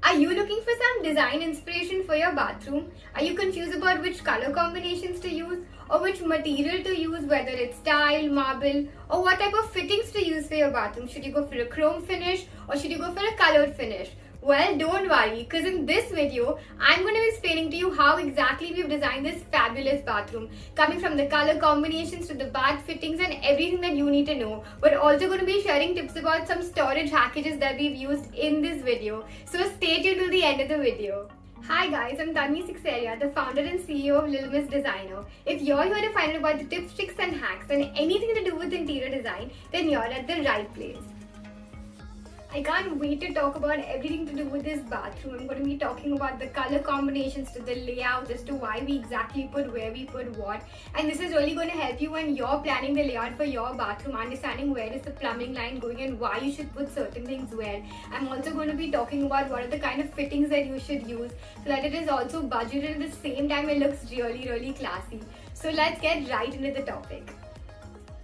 Are you looking for some design inspiration for your bathroom? Are you confused about which color combinations to use or which material to use, whether it's tile, marble, or what type of fittings to use for your bathroom? Should you go for a chrome finish or should you go for a colored finish? Well, don't worry, because in this video, I'm going to be explaining to you how exactly we've designed this fabulous bathroom. Coming from the color combinations to the bath fittings and everything that you need to know. We're also going to be sharing tips about some storage packages that we've used in this video. So stay tuned till the end of the video. Hi guys, I'm Tanvi Sixeria, the founder and CEO of Little Miss Designer. If you're here to find out about the tips, tricks and hacks and anything to do with interior design, then you're at the right place. I can't wait to talk about everything to do with this bathroom. I'm going to be talking about the color combinations to the layout as to why we exactly put where we put what. And this is really going to help you when you're planning the layout for your bathroom, understanding where is the plumbing line going and why you should put certain things where. I'm also going to be talking about what are the kind of fittings that you should use so that it is also budgeted at the same time it looks really classy. So let's get right into the topic.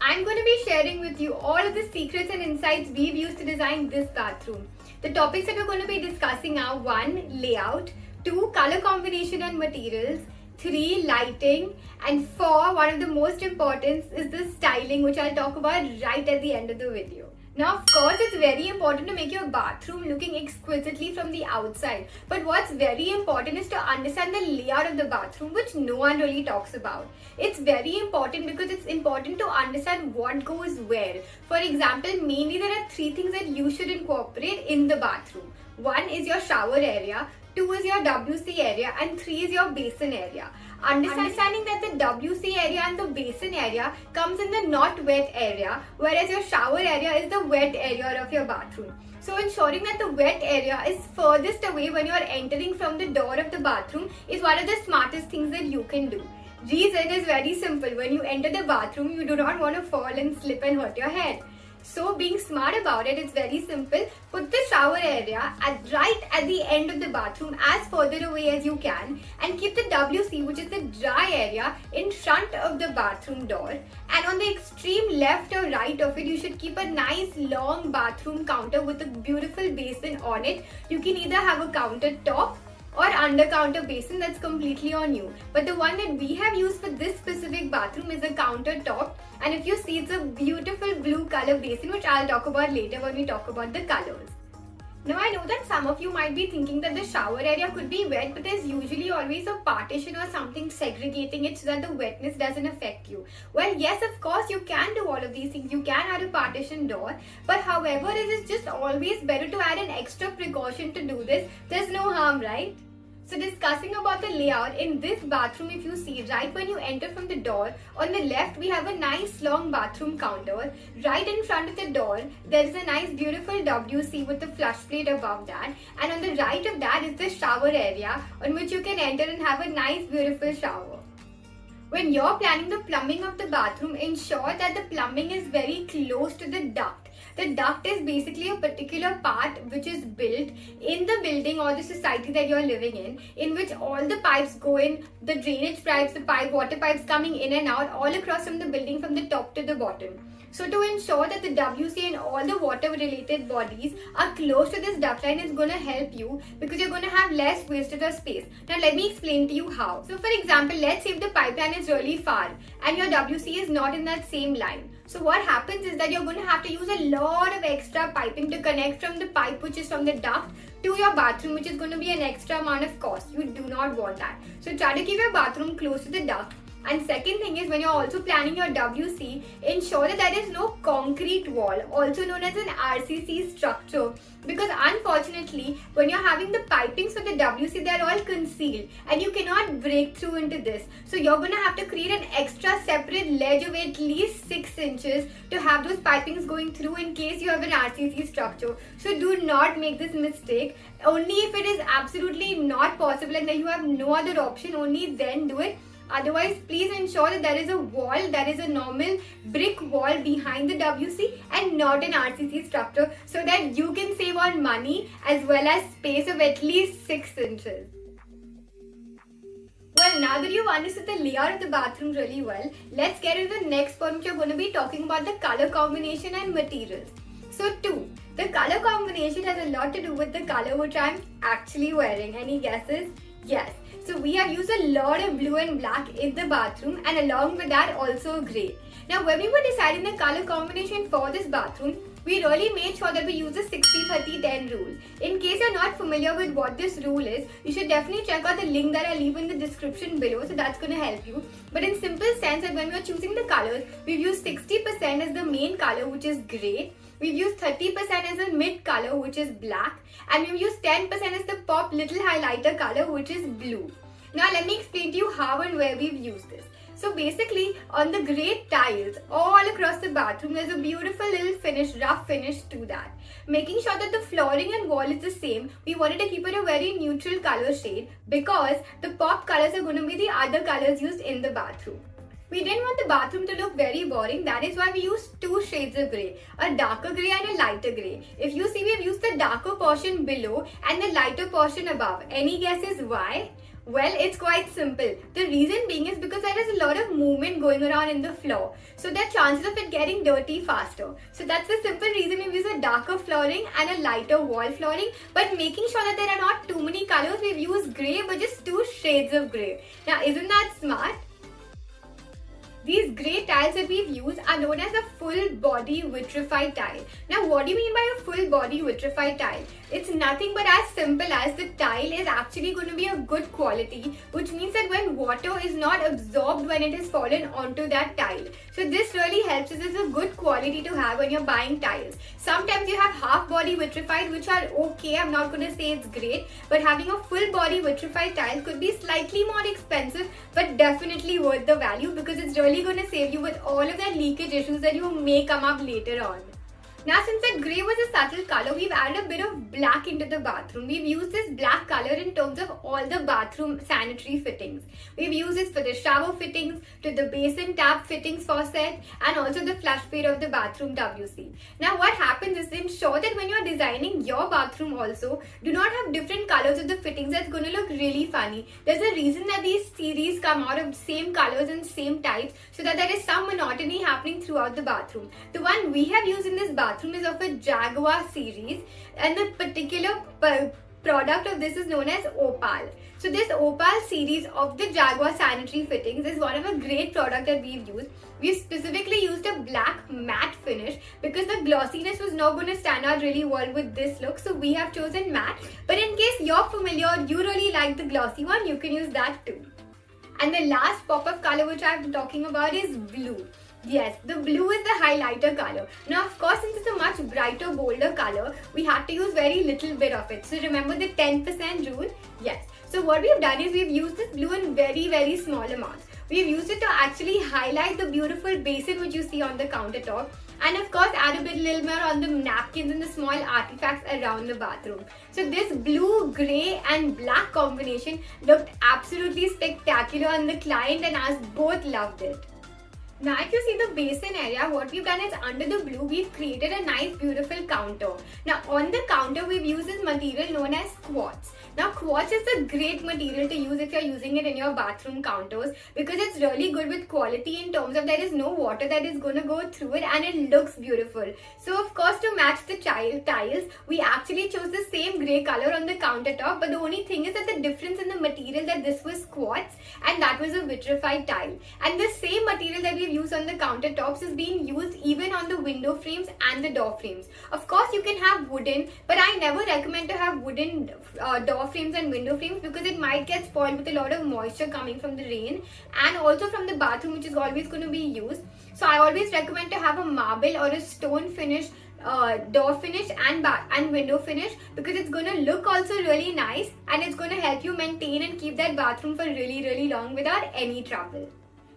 I'm going to be sharing with you all of the secrets and insights we've used to design this bathroom. The topics that we're going to be discussing are 1. Layout, 2. Color combination and materials, 3. Lighting, and 4. One of the most important is the styling, which I'll talk about right at the end of the video. Now, of course, it's very important to make your bathroom looking exquisitely from the outside. But what's very important is to understand the layout of the bathroom, which no one really talks about. It's very important because it's important to understand what goes where. For example, mainly there are 3 things that you should incorporate in the bathroom. 1 is your shower area, 2 is your WC area, and 3 is your basin area. Understanding that the WC area and the basin area comes in the not wet area, whereas your shower area is the wet area of your bathroom. So ensuring that the wet area is furthest away when you are entering from the door of the bathroom is one of the smartest things that you can do. Reason is very simple. When you enter the bathroom, you do not want to fall and slip and hurt your head. So being smart about it, it's very simple. Put the shower area right at the end of the bathroom as further away as you can and keep the WC, which is the dry area, in front of the bathroom door. And on the extreme left or right of it, you should keep a nice long bathroom counter with a beautiful basin on it. You can either have a countertop or under counter basin, that's completely on you. But the one that we have used for this specific bathroom is a countertop, and if you see, it's a beautiful blue color basin, which I'll talk about later when we talk about the colors. Now I know that some of you might be thinking that the shower area could be wet, but there's usually always a partition or something segregating it so that the wetness doesn't affect you. Well, yes, of course, you can do all of these things. You can add a partition door, but however, it is just always better to add an extra precaution to do this. There's no harm, right? So discussing about the layout in this bathroom, if you see right when you enter from the door, on the left we have a nice long bathroom counter. Right in front of the door there is a nice beautiful WC with the flush plate above that, and on the right of that is the shower area on which you can enter and have a nice beautiful shower. When you're planning the plumbing of the bathroom, ensure that the plumbing is very close to the duct. The duct is basically a particular part which is built in the building or the society that you're living in which all the pipes go in, the drainage pipes, the water pipes coming in and out all across from the building from the top to the bottom. So to ensure that the WC and all the water related bodies are close to this duct line is going to help you because you're going to have less wastage of space. Now let me explain to you how. So for example, let's say if the pipeline is really far and your WC is not in that same line. So what happens is that you're going to have to use a lot of extra piping to connect from the pipe which is from the duct to your bathroom, which is going to be an extra amount of cost. You do not want that. So try to keep your bathroom close to the duct. And second thing is, when you're also planning your WC, ensure that there is no concrete wall, also known as an RCC structure. Because unfortunately, when you're having the pipings for the WC, they're all concealed and you cannot break through into this. So you're going to have to create an extra separate ledge of at least 6 inches to have those pipings going through in case you have an RCC structure. So do not make this mistake. Only if it is absolutely not possible and that you have no other option, only then do it. Otherwise, please ensure that there is a wall, that is a normal brick wall behind the WC and not an RCC structure so that you can save on money as well as space of at least 6 inches. Well, now that you've understood the layout of the bathroom really well, let's get into the next point, which we're going to be talking about the color combination and materials. So 2. The color combination has a lot to do with the color which I'm actually wearing. Any guesses? Yes. So we have used a lot of blue and black in the bathroom, and along with that also grey. Now when we were deciding the color combination for this bathroom, we really made sure that we use the 60-30-10 rule. In case you're not familiar with what this rule is, you should definitely check out the link that I'll leave in the description below, so that's going to help you. But in simple sense, that when we're choosing the colors, we've used 60% as the main color, which is grey. We've used 30% as a mid color, which is black. And we've used 10% as the pop little highlighter color, which is blue. Now let me explain to you how and where we've used this. So basically, on the grey tiles all across the bathroom, there's a beautiful little finish, rough finish to that. Making sure that the flooring and wall is the same, we wanted to keep it a very neutral color shade because the pop colors are going to be the other colors used in the bathroom. We didn't want the bathroom to look very boring, that is why we used two shades of grey, a darker grey and a lighter grey. If you see, we've used the darker portion below and the lighter portion above. Any guesses why? Well, it's quite simple. The reason being is because there is a lot of movement going around in the floor. So there are chances of it getting dirty faster. So that's the simple reason we use a darker flooring and a lighter wall flooring. But making sure that there are not too many colors, we've used grey but just two shades of grey. Now isn't that smart? These grey tiles that we've used are known as a full body vitrified tile. Now what do you mean by a full body vitrified tile? It's nothing but as simple as the tile is actually going to be a good quality, which means that when water is not absorbed when it is fallen onto that tile. So this really helps us as a good quality to have when you're buying tiles. Sometimes you have half body vitrified, which are okay, I'm not going to say it's great, but having a full body vitrified tile could be slightly more expensive but definitely worth the value because it's really going to save you with all of the leakage issues that you may come up later on. Now since that grey was a subtle color, we've added a bit of black into the bathroom. We've used this black color in terms of all the bathroom sanitary fittings. We've used this for the shower fittings, to the basin tap fittings faucet, and also the flush plate of the bathroom WC. Now what happens is, ensure that when you're designing your bathroom also, do not have different colors of the fittings. That's going to look really funny. There's a reason that these series come out of same colors and same types, so that there is some monotony happening throughout the bathroom. The one we have used in this bathroom is of a Jaguar series, and the particular product of this is known as Opal. So this Opal series of the Jaguar sanitary fittings is one of a great product that we've used. We've specifically used a black matte finish because the glossiness was not going to stand out really well with this look, so we have chosen matte. But in case you're familiar or you really like the glossy one, you can use that too. And the last pop of color which I'm talking about is blue. Yes, the blue is the highlighter color. Now of course, since it's a much brighter, bolder color, we had to use very little bit of it. So remember the 10% rule? Yes. So what we've done is we've used this blue in very small amounts. We've used it to actually highlight the beautiful basin which you see on the countertop, and of course add a bit little more on the napkins and the small artifacts around the bathroom. So this blue, grey and black combination looked absolutely spectacular on the client, and us both loved it. Now if you see the basin area, what we've done is under the blue, we've created a nice beautiful counter. Now on the counter, we've used this material known as quartz. Now quartz is a great material to use if you're using it in your bathroom counters because it's really good with quality in terms of there is no water that is going to go through it, and it looks beautiful. So of course, to match the tiles, we actually chose the same grey color on the countertop, but the only thing is that the difference in the material, that this was quartz and that was a vitrified tile. And the same material that we've used on the countertops is being used even on the window frames and the door frames. Of course, you can have wooden, but I never recommend to have wooden door frames and window frames because it might get spoiled with a lot of moisture coming from the rain and also from the bathroom, which is always going to be used. So I always recommend to have a marble or a stone finish door finish and window finish because it's going to look also really nice, and it's going to help you maintain and keep that bathroom for really long without any trouble.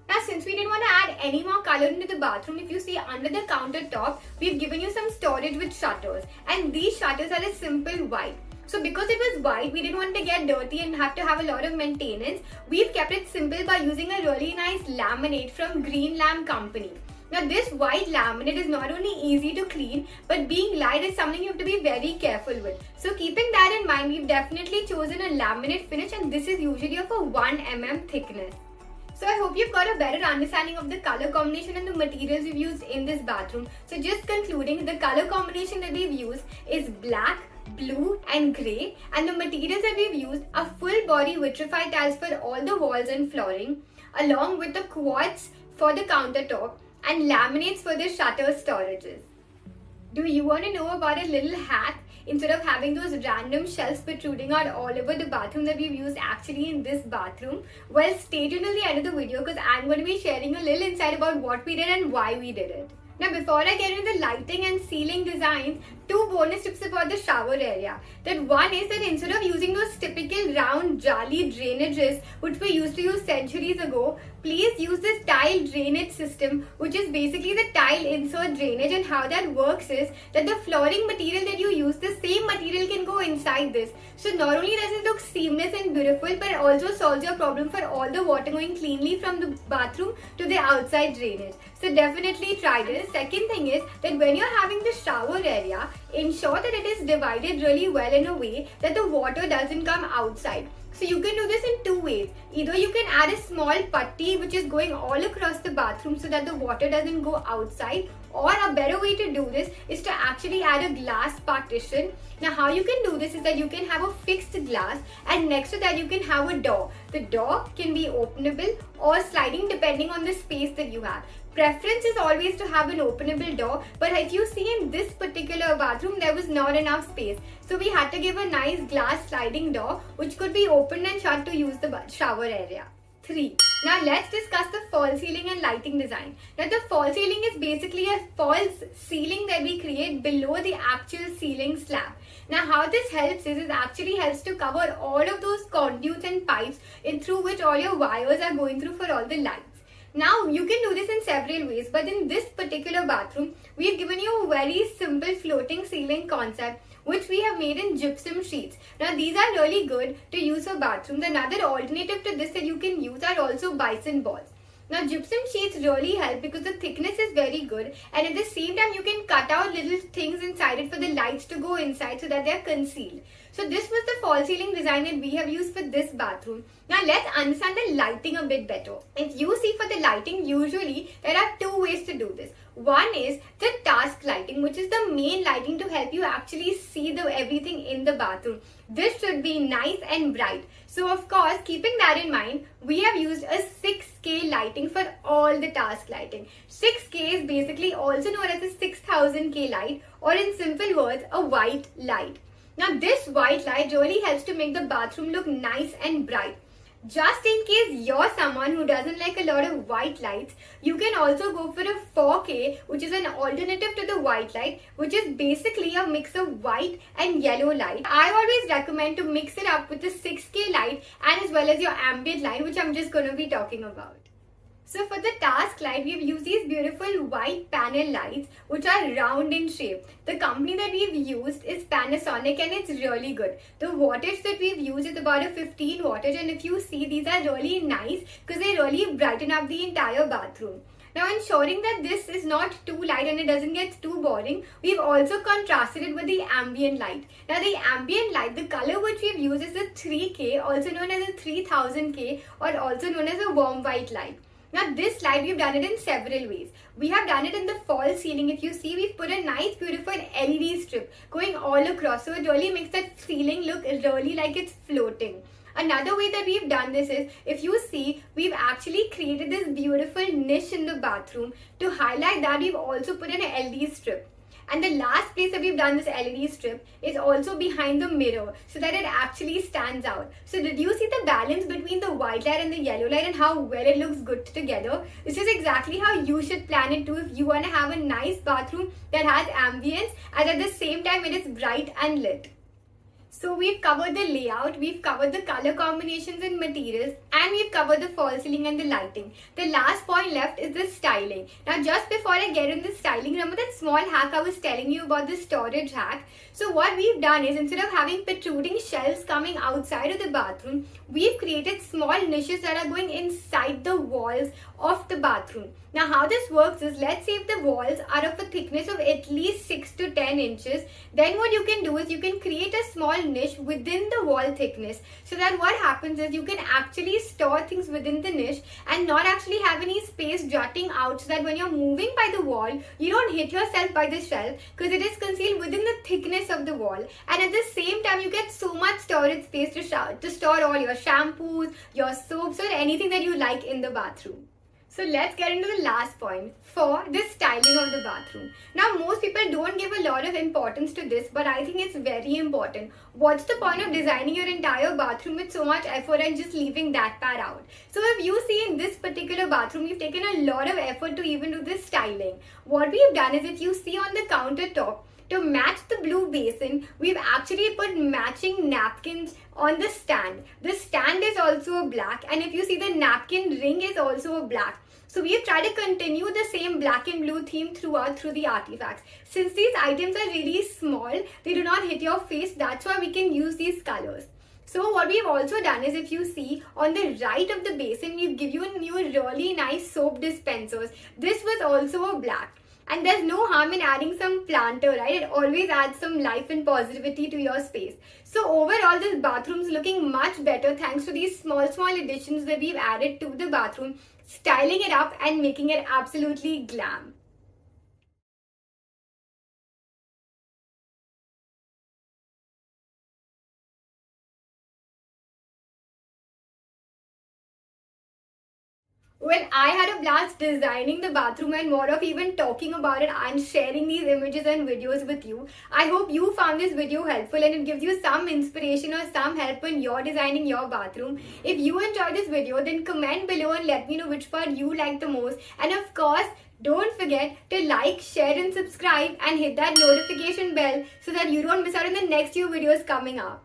Now since we didn't want to add any more color into the bathroom, if you see under the countertop, we've given you some storage with shutters, and these shutters are a simple white. So because it was white, we didn't want to get dirty and have to have a lot of maintenance. We've kept it simple by using a really nice laminate from Green Lamp Company. Now this white laminate is not only easy to clean, but being light is something you have to be very careful with. So keeping that in mind, we've definitely chosen a laminate finish, and this is usually of a 1 mm thickness. So I hope you've got a better understanding of the color combination and the materials we've used in this bathroom. So just concluding, the color combination that we've used is black, blue and grey, and the materials that we've used are full body vitrified tiles for all the walls and flooring, along with the quartz for the countertop and laminates for the shutter storages. Do you want to know about a little hack? Instead of having those random shelves protruding out all over the bathroom that we've used actually in this bathroom, well, stay tuned till the end of the video because I'm going to be sharing a little insight about what we did and why we did it. Now before I get into the lighting and ceiling designs, two bonus tips about the shower area. That one is that instead of using those typical round jali drainages which we used to use centuries ago, please use this tile drainage system, which is basically the tile insert drainage. And how that works is that the flooring material that you use, the same material can go inside this. So not only does it look seamless and beautiful, but it also solves your problem for all the water going cleanly from the bathroom to the outside drainage. So definitely try this. Second thing is that when you're having the shower area, ensure that it is divided really well in a way that the water doesn't come outside. So you can do this in two ways. Either you can add a small putty which is going all across the bathroom so that the water doesn't go outside, or a better way to do this is to actually add a glass partition. Now how you can do this is that you can have a fixed glass and next to that you can have a door. The door can be openable or sliding depending on the space that you have. Preference is always to have an openable door, but if you see in this particular bathroom there was not enough space. So we had to give a nice glass sliding door which could be opened and shut to use the shower area. 3. Now let's discuss the false ceiling and lighting design. Now the false ceiling is basically a false ceiling that we create below the actual ceiling slab. Now how this helps is it actually helps to cover all of those conduits and pipes in through which all your wires are going through for all the lights. Now you can do this in several ways, but in this particular bathroom, we've given you a very simple floating ceiling concept which we have made in gypsum sheets. Now these are really good to use for bathrooms. Another alternative to this that you can use are also bison balls. Now gypsum sheets really help because the thickness is very good, and at the same time you can cut out little things inside it for the lights to go inside so that they are concealed. So this was the false ceiling design that we have used for this bathroom. Now let's understand the lighting a bit better. If you see for the lighting, usually there are two ways to do this. One is the task lighting, which is the main lighting to help you actually see everything in the bathroom. This should be nice and bright. So of course, keeping that in mind, we have used a 6K lighting for all the task lighting. 6K is basically also known as a 6000K light, or in simple words, a white light. Now this white light really helps to make the bathroom look nice and bright. Just in case you're someone who doesn't like a lot of white lights, you can also go for a 4K, which is an alternative to the white light, which is basically a mix of white and yellow light. I always recommend to mix it up with the 6K light and as well as your ambient light, which I'm just going to be talking about. So for the task light, we've used these beautiful white panel lights which are round in shape. The company that we've used is Panasonic and it's really good. The wattage that we've used is about a 15 wattage, and if you see, these are really nice because they really brighten up the entire bathroom. Now ensuring that this is not too light and it doesn't get too boring, we've also contrasted it with the ambient light. Now the ambient light, the color which we've used is the 3K, also known as a 3000K, or also known as a warm white light. Now this light, we've done it in several ways. We have done it in the false ceiling. If you see, we've put a nice beautiful LED strip going all across, so it really makes that ceiling look really like it's floating. Another way that we've done this is, if you see, we've actually created this beautiful niche in the bathroom. To highlight that, we've also put an LED strip. And the last place that we've done this LED strip is also behind the mirror so that it actually stands out. So did you see the balance between the white light and the yellow light and how well it looks good together? This is exactly how you should plan it too if you want to have a nice bathroom that has ambience and at the same time it is bright and lit. So we've covered the layout, we've covered the color combinations and materials, and we've covered the false ceiling and the lighting. The last point left is the styling. Now just before I get in the styling, remember that small hack I was telling you about, the storage hack? So what we've done is, instead of having protruding shelves coming outside of the bathroom, we've created small niches that are going inside the walls of the bathroom. Now how this works is, let's say if the walls are of a thickness of at least 6 to 10 inches, then what you can do is you can create a small niche within the wall thickness, so that what happens is you can actually store things within the niche and not actually have any space jutting out, so that when you're moving by the wall, you don't hit yourself by the shelf because it is concealed within the thickness of the wall. And at the same time, you get so much storage space to store all your shampoos, your soaps, or anything that you like in the bathroom. So let's get into the last point, for the styling of the bathroom. Now most people don't give a lot of importance to this, but I think it's very important. What's the point of designing your entire bathroom with so much effort and just leaving that part out? So if you see in this particular bathroom, we've taken a lot of effort to even do this styling. What we've done is, if you see on the countertop, to match the blue basin, we've actually put matching napkins on the stand. The stand is also a black, and if you see, the napkin ring is also a black. So we have tried to continue the same black and blue theme throughout through the artifacts. Since these items are really small, they do not hit your face, that's why we can use these colors. So what we've also done is, if you see on the right of the basin, we've given you really nice soap dispensers. This was also a black. And there's no harm in adding some planter, right? It always adds some life and positivity to your space. So overall, this bathroom's looking much better thanks to these small additions that we've added to the bathroom, styling it up and making it absolutely glam. Well, I had a blast designing the bathroom, and more of even talking about it and sharing these images and videos with you. I hope you found this video helpful and it gives you some inspiration or some help when you're designing your bathroom. If you enjoyed this video, then comment below and let me know which part you liked the most. And of course, don't forget to like, share and subscribe and hit that notification bell so that you don't miss out on the next few videos coming up.